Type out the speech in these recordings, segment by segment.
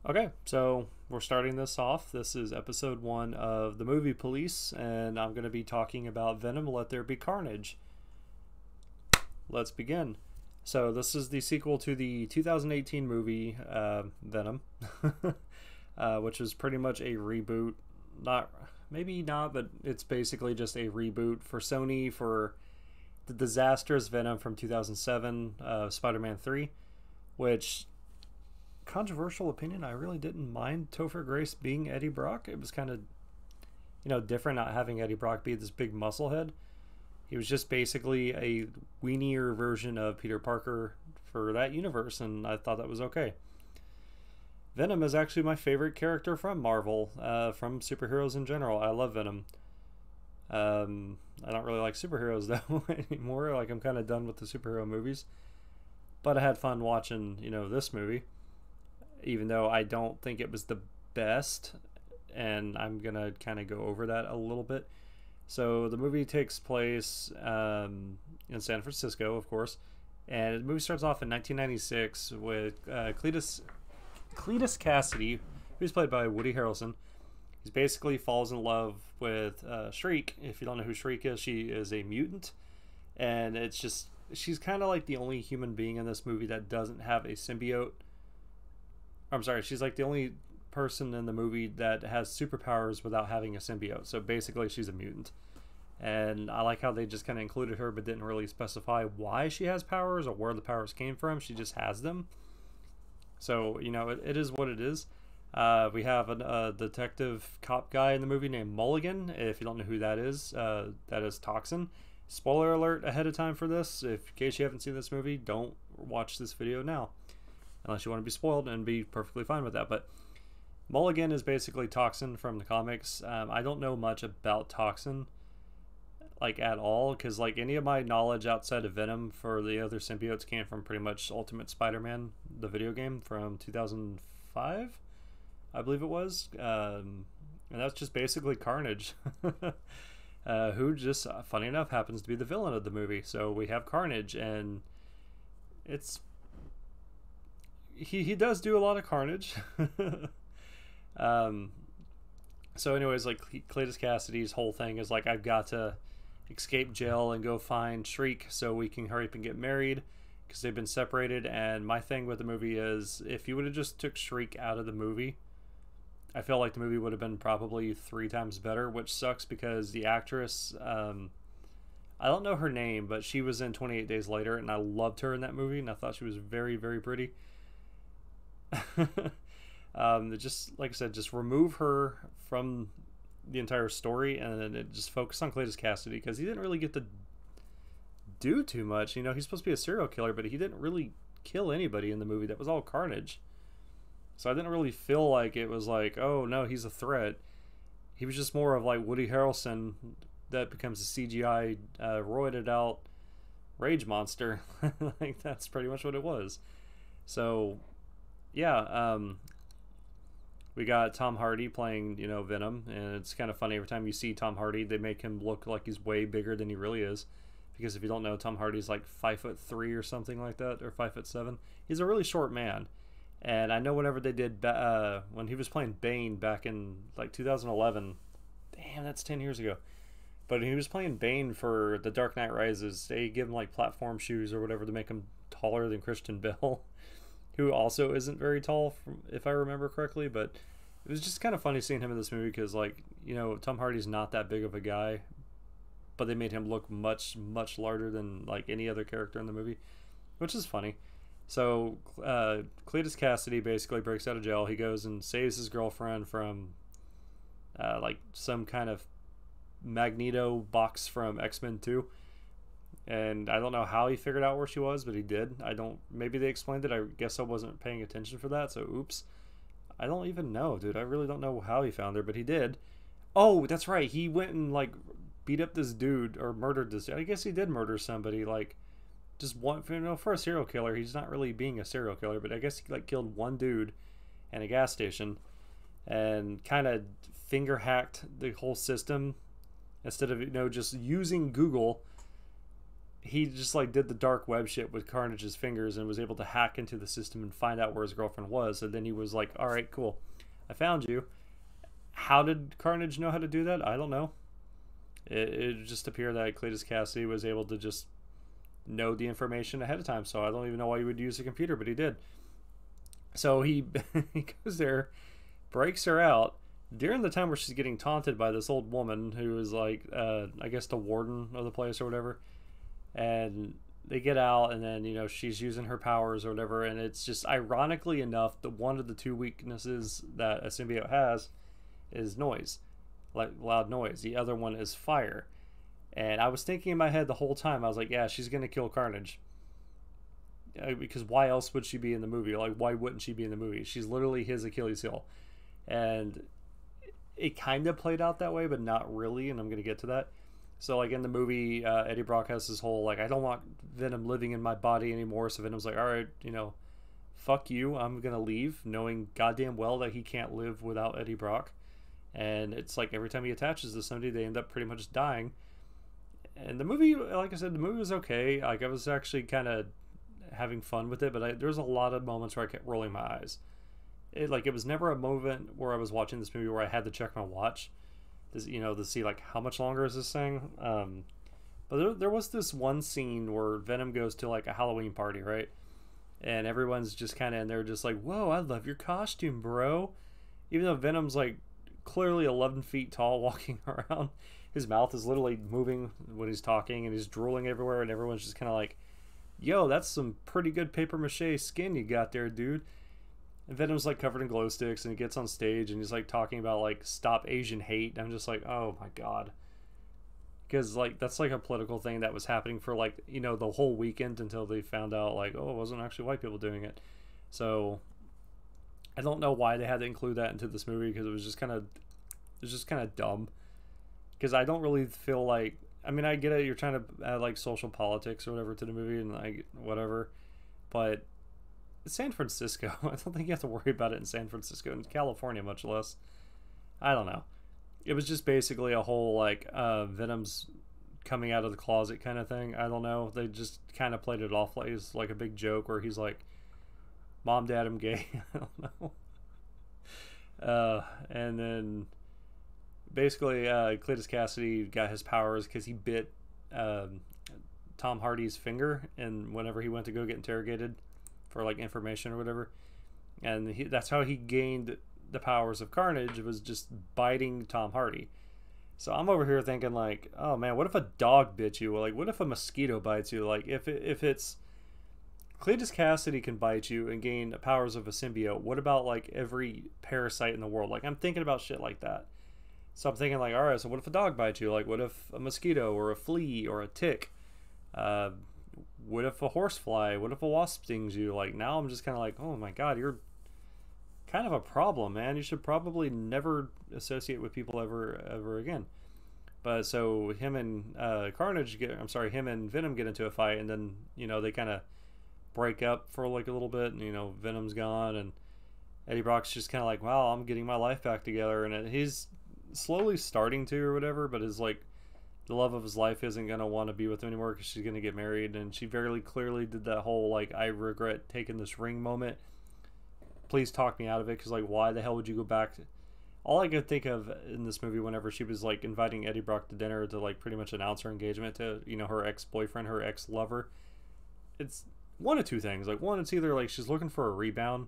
Okay, so we're starting this off. This is episode one of the movie Police, and I'm going to be talking about Venom Let There Be Carnage. Let's begin. So, this is the sequel to the 2018 movie Venom, which was pretty much a reboot. Not, maybe not, but it's basically just a reboot for Sony for the disastrous Venom from 2007, Spider Man 3, which, controversial opinion, I really didn't mind Topher Grace being Eddie Brock. It was kind of, different not having Eddie Brock be this big musclehead. He was just basically a weenier version of Peter Parker for that universe, and I thought that was okay. Venom is actually my favorite character from Marvel, from superheroes in general. I love Venom. I don't really like superheroes though anymore. Like, I'm kind of done with the superhero movies. But I had fun watching, this movie, even though I don't think it was the best, and I'm gonna kind of go over that a little bit. So the movie takes place in San Francisco, of course, and the movie starts off in 1996 with Cletus Cassidy, who's played by Woody Harrelson. He basically falls in love with Shriek. If you don't know who Shriek is, she is a mutant, and it's just, she's kind of like the only human being in this movie that doesn't have a symbiote. I'm sorry, she's like the only person in the movie that has superpowers without having a symbiote. So basically, she's a mutant. And I like how they just kind of included her, but didn't really specify why she has powers or where the powers came from. She just has them. So, it is what it is. We have a detective cop guy in the movie named Mulligan. If you don't know who that is Toxin. Spoiler alert ahead of time for this. In case you haven't seen this movie, don't watch this video now, unless you want to be spoiled, and be perfectly fine with that. But Mulligan is basically Toxin from the comics. I don't know much about Toxin, like, at all, because, like, any of my knowledge outside of Venom for the other symbiotes came from pretty much Ultimate Spider-Man, the video game from 2005, I believe it was. And that's just basically Carnage. Who just, funny enough, happens to be the villain of the movie. So we have Carnage, and it's, he does do a lot of carnage. So anyways, like, Cletus Cassidy's whole thing is like, I've got to escape jail and go find Shriek so we can hurry up and get married, because they've been separated. And my thing with the movie is, if you would have just took Shriek out of the movie, I feel like the movie would have been probably 3 times better, which sucks because the actress, I don't know her name, but she was in 28 Days Later, and I loved her in that movie, and I thought she was very, very pretty. Just, like I said, just remove her from the entire story, and then it just focus on Cletus Cassidy, because he didn't really get to do too much. He's supposed to be a serial killer, but he didn't really kill anybody in the movie. That was all carnage. So I didn't really feel like it was like, oh no, he's a threat. He was just more of like Woody Harrelson that becomes a CGI roided out rage monster. Like, that's pretty much what it was. So yeah, we got Tom Hardy playing, Venom, and it's kind of funny. Every time you see Tom Hardy, they make him look like he's way bigger than he really is. Because if you don't know, Tom Hardy's like 5'3" or something like that, or 5'7". He's a really short man. And I know whenever they did, when he was playing Bane back in like 2011, damn, that's 10 years ago. But he was playing Bane for The Dark Knight Rises. They give him like platform shoes or whatever to make him taller than Christian Bale, who also isn't very tall, if I remember correctly. But it was just kind of funny seeing him in this movie because, like, Tom Hardy's not that big of a guy, but they made him look much, much larger than like any other character in the movie, which is funny. So Cletus Cassidy basically breaks out of jail. He goes and saves his girlfriend from like some kind of Magneto box from X-Men 2. And I don't know how he figured out where she was, but he did. Maybe they explained it. I guess I wasn't paying attention for that, so oops. I don't even know, dude. I really don't know how he found her, but he did. Oh, that's right. He went and, like, beat up this dude, or murdered this dude. I guess he did murder somebody, like, just one, for a serial killer. He's not really being a serial killer, but I guess he, like, killed one dude in a gas station and kind of finger hacked the whole system. Instead of, just using Google, he just like did the dark web shit with Carnage's fingers and was able to hack into the system and find out where his girlfriend was. And then he was like, all right, cool, I found you. How did Carnage know how to do that? I don't know. It just appeared that Cletus Cassidy was able to just know the information ahead of time. So I don't even know why he would use a computer, but he did. So he he goes there, breaks her out during the time where she's getting taunted by this old woman who is like, I guess the warden of the place or whatever. And they get out, and then, you know, she's using her powers or whatever. And it's just ironically enough that one of the two weaknesses that a symbiote has is noise, like loud noise. The other one is fire. And I was thinking in my head the whole time, I was like, yeah, she's gonna kill Carnage, because why else would she be in the movie? Like, why wouldn't she be in the movie? She's literally his Achilles heel. And it kind of played out that way, but not really, and I'm gonna get to that. So like in the movie, Eddie Brock has this whole like, I don't want Venom living in my body anymore. So Venom's like, all right, you know, fuck you, I'm gonna leave, knowing goddamn well that he can't live without Eddie Brock. And it's like every time he attaches to somebody, they end up pretty much dying. And the movie, like I said, the movie was okay. Like, I was actually kind of having fun with it, but there was a lot of moments where I kept rolling my eyes. It was never a moment where I was watching this movie where I had to check my watch, to see like how much longer is this thing. But there was this one scene where Venom goes to like a Halloween party, right? And everyone's just kind of in there, just like, whoa, I love your costume, bro. Even though Venom's like clearly 11 feet tall walking around, his mouth is literally moving when he's talking, and he's drooling everywhere, and everyone's just kind of like, yo, that's some pretty good paper mache skin you got there, dude. And Venom's like covered in glow sticks, and he gets on stage and he's like talking about like stop Asian hate. And I'm just like, oh my god. Because like that's like a political thing that was happening for like, you know, the whole weekend until they found out like, oh, it wasn't actually white people doing it. So I don't know why they had to include that into this movie, because it was just kind of dumb. Because I don't really feel like, I mean, I get it, you're trying to add like social politics or whatever to the movie and like whatever, but San Francisco, I don't think you have to worry about it in San Francisco, in California much less. I don't know. It was just basically a whole like Venom's coming out of the closet kind of thing. I don't know. They just kind of played it off like a big joke where he's like, Mom, Dad, I'm gay. I don't know. And then basically Cletus Cassidy got his powers because he bit Tom Hardy's finger, and whenever he went to go get interrogated for like information or whatever, and that's how he gained the powers of Carnage, was just biting Tom Hardy. So I'm over here thinking like, oh man, what if a dog bit you? Like, what if a mosquito bites you? Like, if it's Cletus Cassidy can bite you and gain the powers of a symbiote, what about like every parasite in the world? Like, I'm thinking about shit like that. So I'm thinking like, all right, so what if a dog bites you? Like, what if a mosquito or a flea or a tick? What if a horsefly? What if a wasp stings you? Like, now I'm just kind of like, oh my god, you're kind of a problem, man. You should probably never associate with people ever again. But so him and him and Venom get into a fight, and then, you know, they kind of break up for like a little bit, and, you know, Venom's gone, and Eddie Brock's just kind of like, wow, I'm getting my life back together, and he's slowly starting to or whatever, but is like, the love of his life isn't going to want to be with him anymore because she's going to get married. And she very clearly did that whole like, I regret taking this ring moment, please talk me out of it, because like, why the hell would you go back to... All I could think of in this movie, whenever she was like inviting Eddie Brock to dinner to like pretty much announce her engagement to, you know, her ex-boyfriend, her ex-lover, it's one of two things. Like, one, it's either like she's looking for a rebound,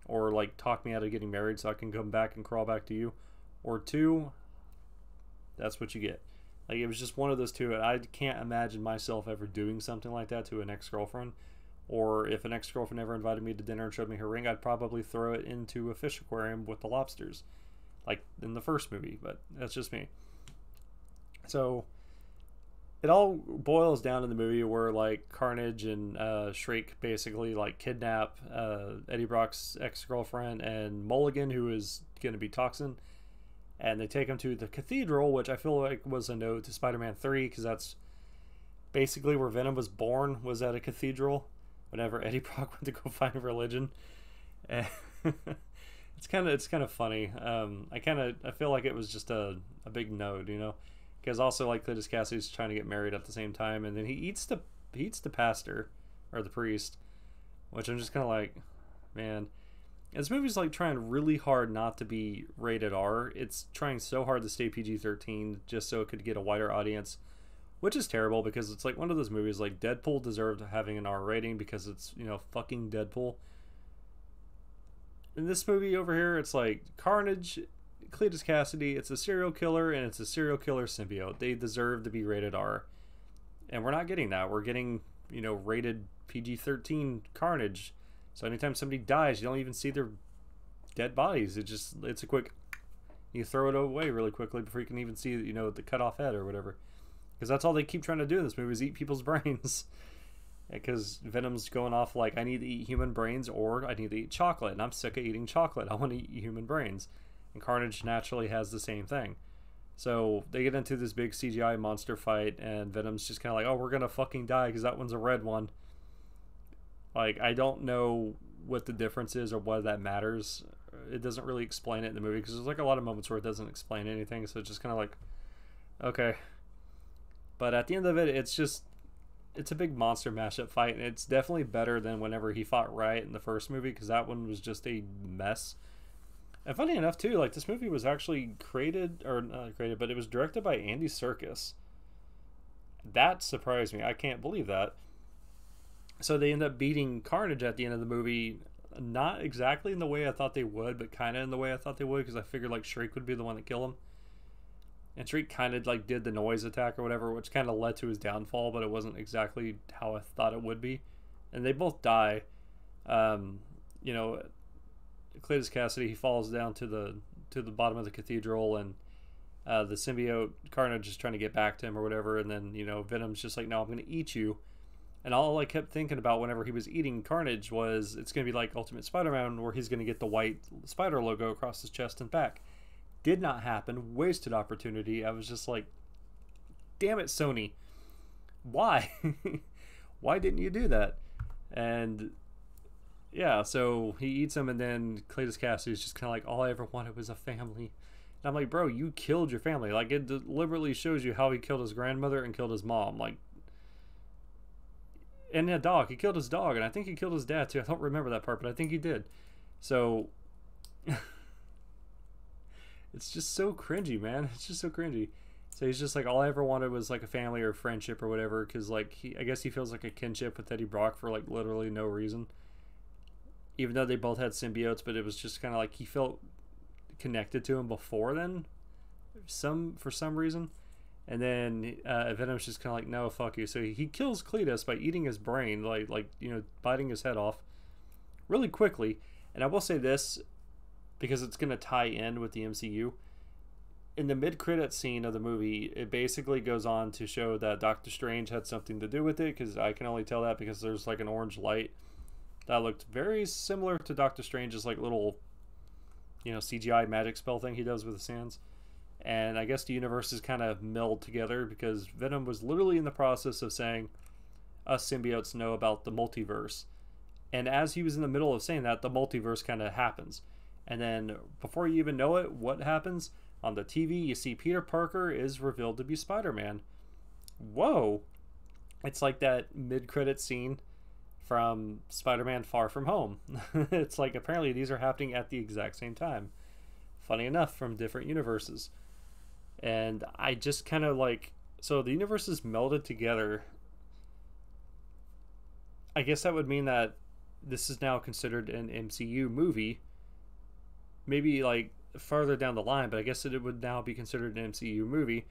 or like, talk me out of getting married so I can come back and crawl back to you, or two, that's what you get. Like, it was just one of those two, and I can't imagine myself ever doing something like that to an ex-girlfriend. Or if an ex-girlfriend ever invited me to dinner and showed me her ring, I'd probably throw it into a fish aquarium with the lobsters, like in the first movie. But that's just me. So it all boils down in the movie where like Carnage and Shriek basically like kidnap Eddie Brock's ex-girlfriend and Mulligan, who is going to be Toxin. And they take him to the cathedral, which I feel like was a note to Spider-Man 3, because that's basically where Venom was born, was at a cathedral, whenever Eddie Brock went to go find religion. And it's kind of funny. I feel like it was just a big node, you know, because also like Cletus Cassidy's trying to get married at the same time, and then he eats the eats the pastor or the priest, which I'm just kind of like, man. This movie's like trying really hard not to be rated R. It's trying so hard to stay PG-13 just so it could get a wider audience, which is terrible because it's like one of those movies like Deadpool deserved having an R rating because it's, you know, fucking Deadpool. In this movie over here, it's like Carnage, Cletus Cassidy, it's a serial killer, and it's a serial killer symbiote. They deserve to be rated R. And we're not getting that. We're getting, you know, rated PG-13 Carnage. So anytime somebody dies, you don't even see their dead bodies. It's a quick, you throw it away really quickly before you can even see, you know, the cut off head or whatever. Because that's all they keep trying to do in this movie is eat people's brains. Because Venom's going off like, I need to eat human brains or I need to eat chocolate. And I'm sick of eating chocolate. I want to eat human brains. And Carnage naturally has the same thing. So they get into this big CGI monster fight and Venom's just kind of like, oh, we're going to fucking die because that one's a red one. Like, I don't know what the difference is or why that matters. It doesn't really explain it in the movie because there's like a lot of moments where it doesn't explain anything. So it's just kind of like, okay. But at the end of it, it's a big monster mashup fight. And it's definitely better than whenever he fought Riot in the first movie because that one was just a mess. And funny enough, too, like this movie was actually but it was directed by Andy Serkis. That surprised me. I can't believe that. So they end up beating Carnage at the end of the movie, not exactly in the way I thought they would, but kind of in the way I thought they would, because I figured like Shriek would be the one to kill him. And Shriek kind of like did the noise attack or whatever, which kind of led to his downfall, but it wasn't exactly how I thought it would be. And they both die. You know, Cletus Cassidy, he falls down to the bottom of the cathedral, and the symbiote Carnage is trying to get back to him or whatever, and then, you know, Venom's just like, no, I'm going to eat you. And all I kept thinking about whenever he was eating Carnage was it's going to be like Ultimate Spider-Man where he's going to get the white spider logo across his chest and back. Did not happen. Wasted opportunity. I was just like, damn it, Sony. Why? Why didn't you do that? And yeah, so he eats him, and then Cletus Cassidy is just kind of like, all I ever wanted was a family. And I'm like, bro, you killed your family. Like, it deliberately shows you how he killed his grandmother and killed his mom. Like, and a dog. He killed his dog, and I think he killed his dad too. I don't remember that part, but I think he did. So it's just so cringy, man. It's just so cringy. So he's just like, all I ever wanted was like a family or friendship or whatever, because like I guess he feels like a kinship with Eddie Brock for like literally no reason. Even though they both had symbiotes, but it was just kind of like he felt connected to him before then, for some reason. And then Venom's just kind of like, no, fuck you. So he kills Cletus by eating his brain, like you know, biting his head off really quickly. And I will say this, because it's going to tie in with the MCU. In the mid-credit scene of the movie, it basically goes on to show that Doctor Strange had something to do with it, because I can only tell that because there's like an orange light that looked very similar to Doctor Strange's like little, you know, CGI magic spell thing he does with his hands. And I guess the universes kind of meld together because Venom was literally in the process of saying, us symbiotes know about the multiverse. And as he was in the middle of saying that, the multiverse kind of happens. And then before you even know it, what happens? On the TV, you see Peter Parker is revealed to be Spider-Man. Whoa! It's like that mid-credit scene from Spider-Man Far From Home. It's like apparently these are happening at the exact same time. Funny enough, from different universes. And I just kind of like, so the universes melded together. I guess that would mean that this is now considered an MCU movie. Maybe like farther down the line, but I guess it would now be considered an MCU movie.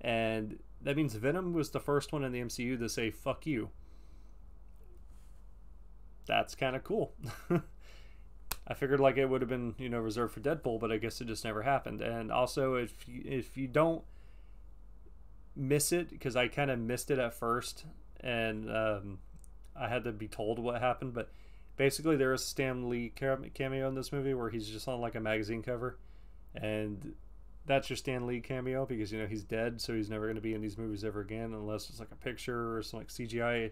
And that means Venom was the first one in the MCU to say, fuck you. That's kind of cool. I figured like it would have been, you know, reserved for Deadpool, but I guess it just never happened. And also, if you don't miss it, because I kind of missed it at first, and I had to be told what happened, but basically there is a Stan Lee cameo in this movie where he's just on like a magazine cover, and that's your Stan Lee cameo because, you know, he's dead, so he's never going to be in these movies ever again unless it's like a picture or some like CGI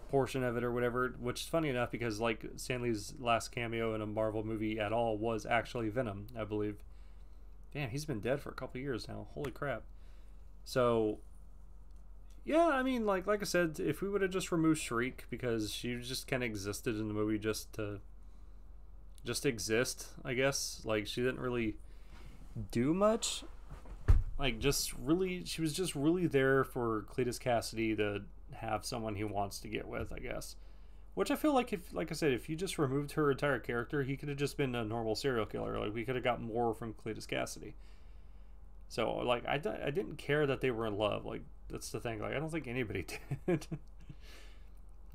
portion of it or whatever, which is funny enough because like Stan Lee's last cameo in a Marvel movie at all was actually Venom, I believe. Damn, he's been dead for a couple years now. Holy crap. So Yeah, I mean, like I said, if we would have just removed Shriek because she just kind of existed in the movie just to just exist, I guess. Like she didn't really do much. Like just really, she was just really there for Cletus Cassidy to have someone he wants to get with, I guess. Which I feel like if, like I said, if you just removed her entire character, he could have just been a normal serial killer. Like we could have got more from Cletus Cassidy. So like I didn't care that they were in love. Like that's the thing. Like I don't think anybody did.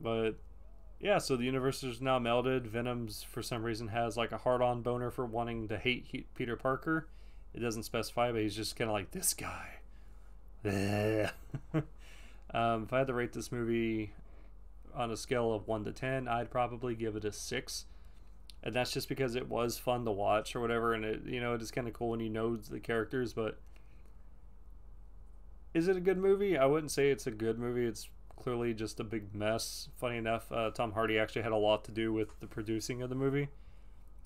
But yeah, so the universe is now melded. Venom's for some reason has like a hard-on boner for wanting to hate Peter Parker. It doesn't specify, but he's just kind of like this guy. If I had to rate this movie on a scale of 1 to 10, I'd probably give it a 6. And that's just because it was fun to watch or whatever, and it, you know, it is kind of cool when you know the characters. But is it a good movie? I wouldn't say it's a good movie. It's clearly just a big mess. Funny enough, Tom Hardy actually had a lot to do with the producing of the movie,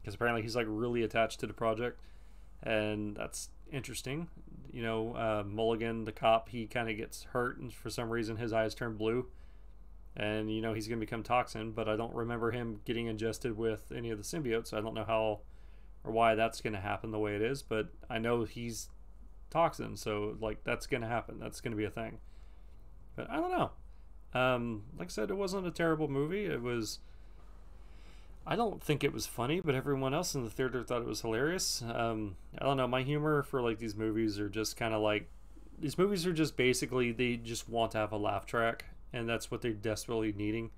because apparently he's like really attached to the project, and that's interesting. You know, Mulligan, the cop, he kind of gets hurt, and for some reason his eyes turn blue, and you know he's going to become Toxin. But I don't remember him getting ingested with any of the symbiotes. So I don't know how or why that's going to happen the way it is, but I know he's Toxin, so like that's going to happen. That's going to be a thing. But I don't know. Like I said, it wasn't a terrible movie. It was. I don't think it was funny, but everyone else in the theater thought it was hilarious. I don't know. My humor for like these movies are just kind of like, these movies are just basically, they just want to have a laugh track, and that's what they're desperately needing.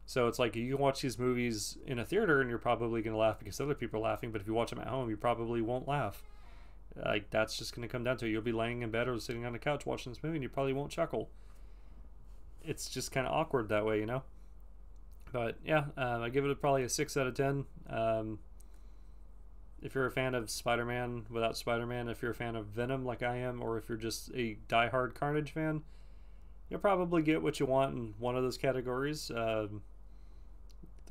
So it's like you can watch these movies in a theater and you're probably going to laugh because other people are laughing, but if you watch them at home, you probably won't laugh. Like that's just going to come down to it. You'll be laying in bed or sitting on the couch watching this movie and you probably won't chuckle. It's just kind of awkward that way, you know? But yeah, I give it probably a 6 out of 10. If you're a fan of Spider-Man without Spider-Man, if you're a fan of Venom like I am, or if you're just a die-hard Carnage fan, you'll probably get what you want in one of those categories. Like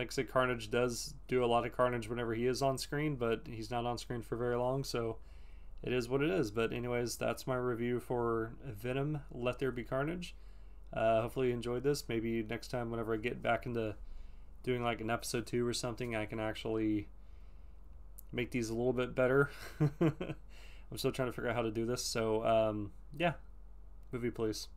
I said, Carnage does do a lot of carnage whenever he is on screen, but he's not on screen for very long, so it is what it is. But anyways, that's my review for Venom, Let There Be Carnage. Hopefully you enjoyed this. Maybe next time whenever I get back into doing like an episode 2 or something, I can actually make these a little bit better. I'm still trying to figure out how to do this. So yeah, movie please.